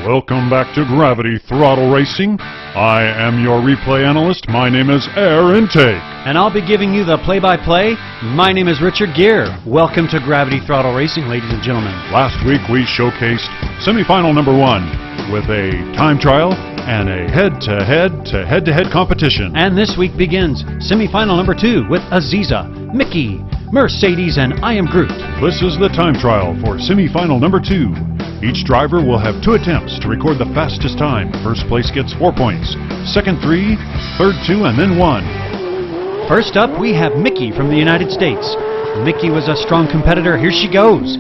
Welcome back to Gravity Throttle Racing. I am your replay analyst. My name is Air Intake. And I'll be giving you the play-by-play. My name is Richard Gere. Welcome to Gravity Throttle Racing, ladies and gentlemen. Last week we showcased semifinal number 1 with a time trial and a head-to-head competition. And this week begins semifinal number 2 with Aziza, Mickey, Mercedes, and I Am Groot. This is the time trial for semifinal number 2. Each driver will have 2 attempts to record the fastest time. First place gets 4 points, second 3, third 2, and then 1. First up, we have Mickey from the United States. Mickey was a strong competitor. Here she goes.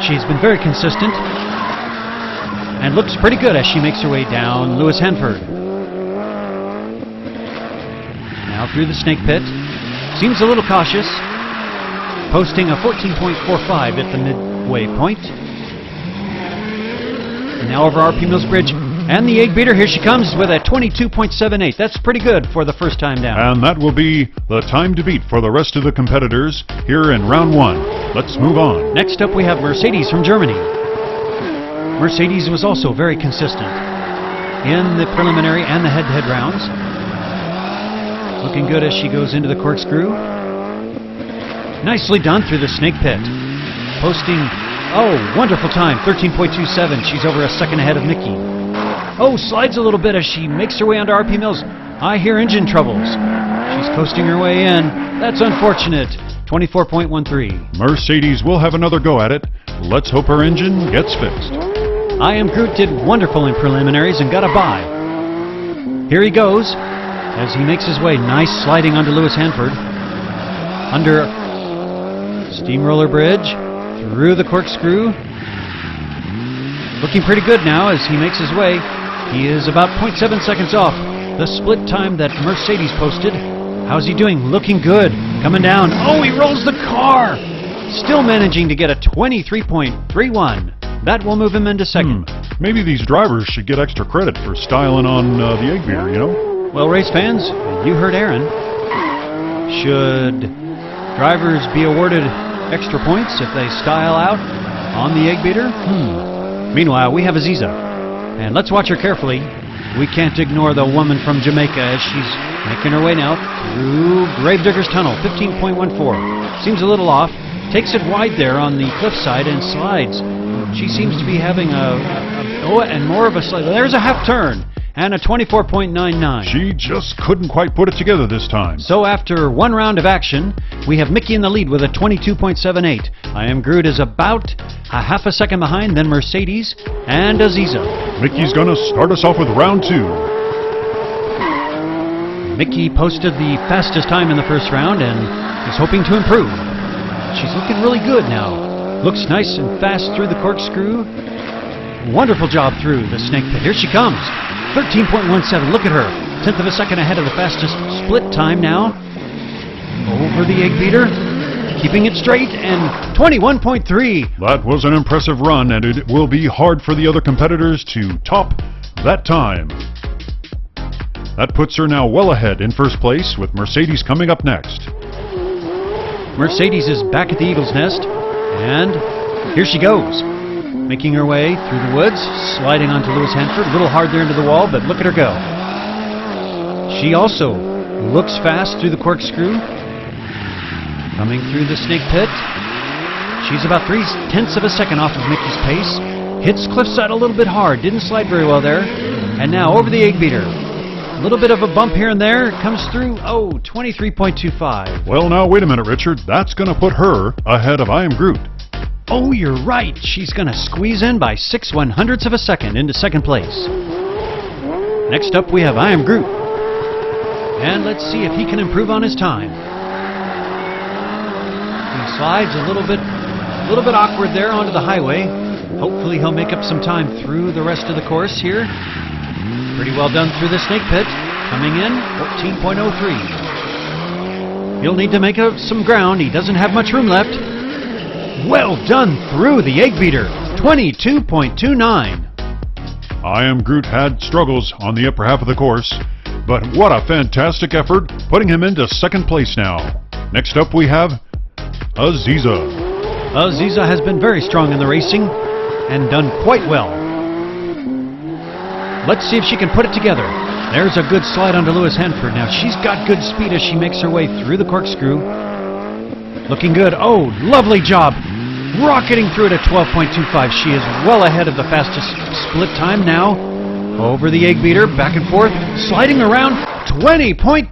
She's been very consistent and looks pretty good as she makes her way down Lewis Hanford. Now through the snake pit. Seems a little cautious. Posting a 14.45 at the midway point. Now over RP Mills Bridge and the 8-beater. Here she comes with a 22.78. That's pretty good for the first time down. And that will be the time to beat for the rest of the competitors here in round 1. Let's move on. Next up we have Mercedes from Germany. Mercedes was also very consistent in the preliminary and the head-to-head rounds. Looking good as she goes into the corkscrew. Nicely done through the snake pit. Posting, wonderful time, 13.27. She's over a second ahead of Mickey. Slides a little bit as she makes her way onto RP Mills. I hear engine troubles. She's coasting her way in. That's unfortunate. 24.13. Mercedes will have another go at it. Let's hope her engine gets fixed. I Am Groot did wonderful in preliminaries and got a bye. Here he goes as he makes his way. Nice sliding onto Lewis Hanford. Under Steamroller Bridge. Through the corkscrew. Looking pretty good now as he makes his way. He is about 0.7 seconds off the split time that Mercedes posted. How's he doing? Looking good. Coming down. He rolls the car! Still managing to get a 23.31. That will move him into second. Maybe these drivers should get extra credit for styling on the 8-beater, you know? Well, race fans, you heard Aaron. Should drivers be awarded extra points if they style out on the 8-beater? Meanwhile, we have Aziza. And let's watch her carefully. We can't ignore the woman from Jamaica as she's making her way now through Gravedigger's Tunnel, 15.14. Seems a little off. Takes it wide there on the cliffside and slides. She seems to be having and more of a slide. There's a half turn and a 24.99. She just couldn't quite put it together this time. So after one round of action, we have Mickey in the lead with a 22.78. I Am Groot is about a half a second behind, then Mercedes and Aziza. Mickey's gonna start us off with round 2. Mickey posted the fastest time in the first round and is hoping to improve. She's looking really good now. Looks nice and fast through the corkscrew. Wonderful job through the snake pit. Here she comes. 13.17. Look at her. 1/10 of a second ahead of the fastest split time now. Over the 8-beater. Keeping it straight and 21.3. That was an impressive run, and it will be hard for the other competitors to top that time. That puts her now well ahead in first place, with Mercedes coming up next. Mercedes is back at the Eagle's Nest, and here she goes. Making her way through the woods, sliding onto Lewis Hanford. A little hard there into the wall, but look at her go. She also looks fast through the corkscrew. Coming through the snake pit. She's about 0.3 of a second off of Mickey's pace. Hits cliffside a little bit hard. Didn't slide very well there. And now over the 8-beater. A little bit of a bump here and there. Comes through, 23.25. Well, now, wait a minute, Richard. That's going to put her ahead of I Am Groot. You're right. She's going to squeeze in by 0.06 of a second into second place. Next up, we have I Am Groot. And let's see if he can improve on his time. He slides a little bit awkward there onto the highway. Hopefully he'll make up some time through the rest of the course here. Pretty well done through the snake pit. Coming in, 14.03. He'll need to make up some ground. He doesn't have much room left. Well done through the 8-beater, 22.29. I Am Groot had struggles on the upper half of the course, but what a fantastic effort, putting him into second place now. Next up we have Aziza. Aziza has been very strong in the racing and done quite well. Let's see if she can put it together. There's a good slide onto Lewis Hanford. Now she's got good speed as she makes her way through the corkscrew. Looking good. Oh, lovely job. Rocketing through it at 12.25. She is well ahead of the fastest split time now. Over the egg beater, back and forth, sliding around 20.20.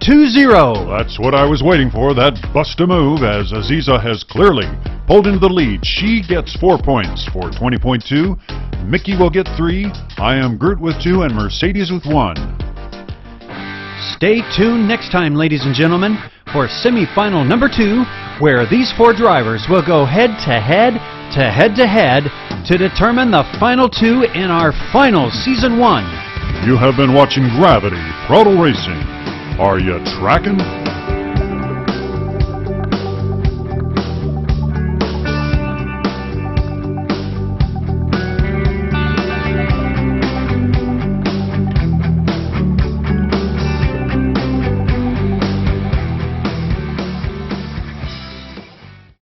That's what I was waiting for, that bust a move, as Aziza has clearly pulled into the lead. She gets 4 points for 20.2. Mickey will get 3. I Am Groot with 2, and Mercedes with 1. Stay tuned next time, ladies and gentlemen, for semifinal number 2, where these 4 drivers will go head-to-head to determine the final 2 in our final Season 1. You have been watching Gravity Throttle Racing. Are you tracking?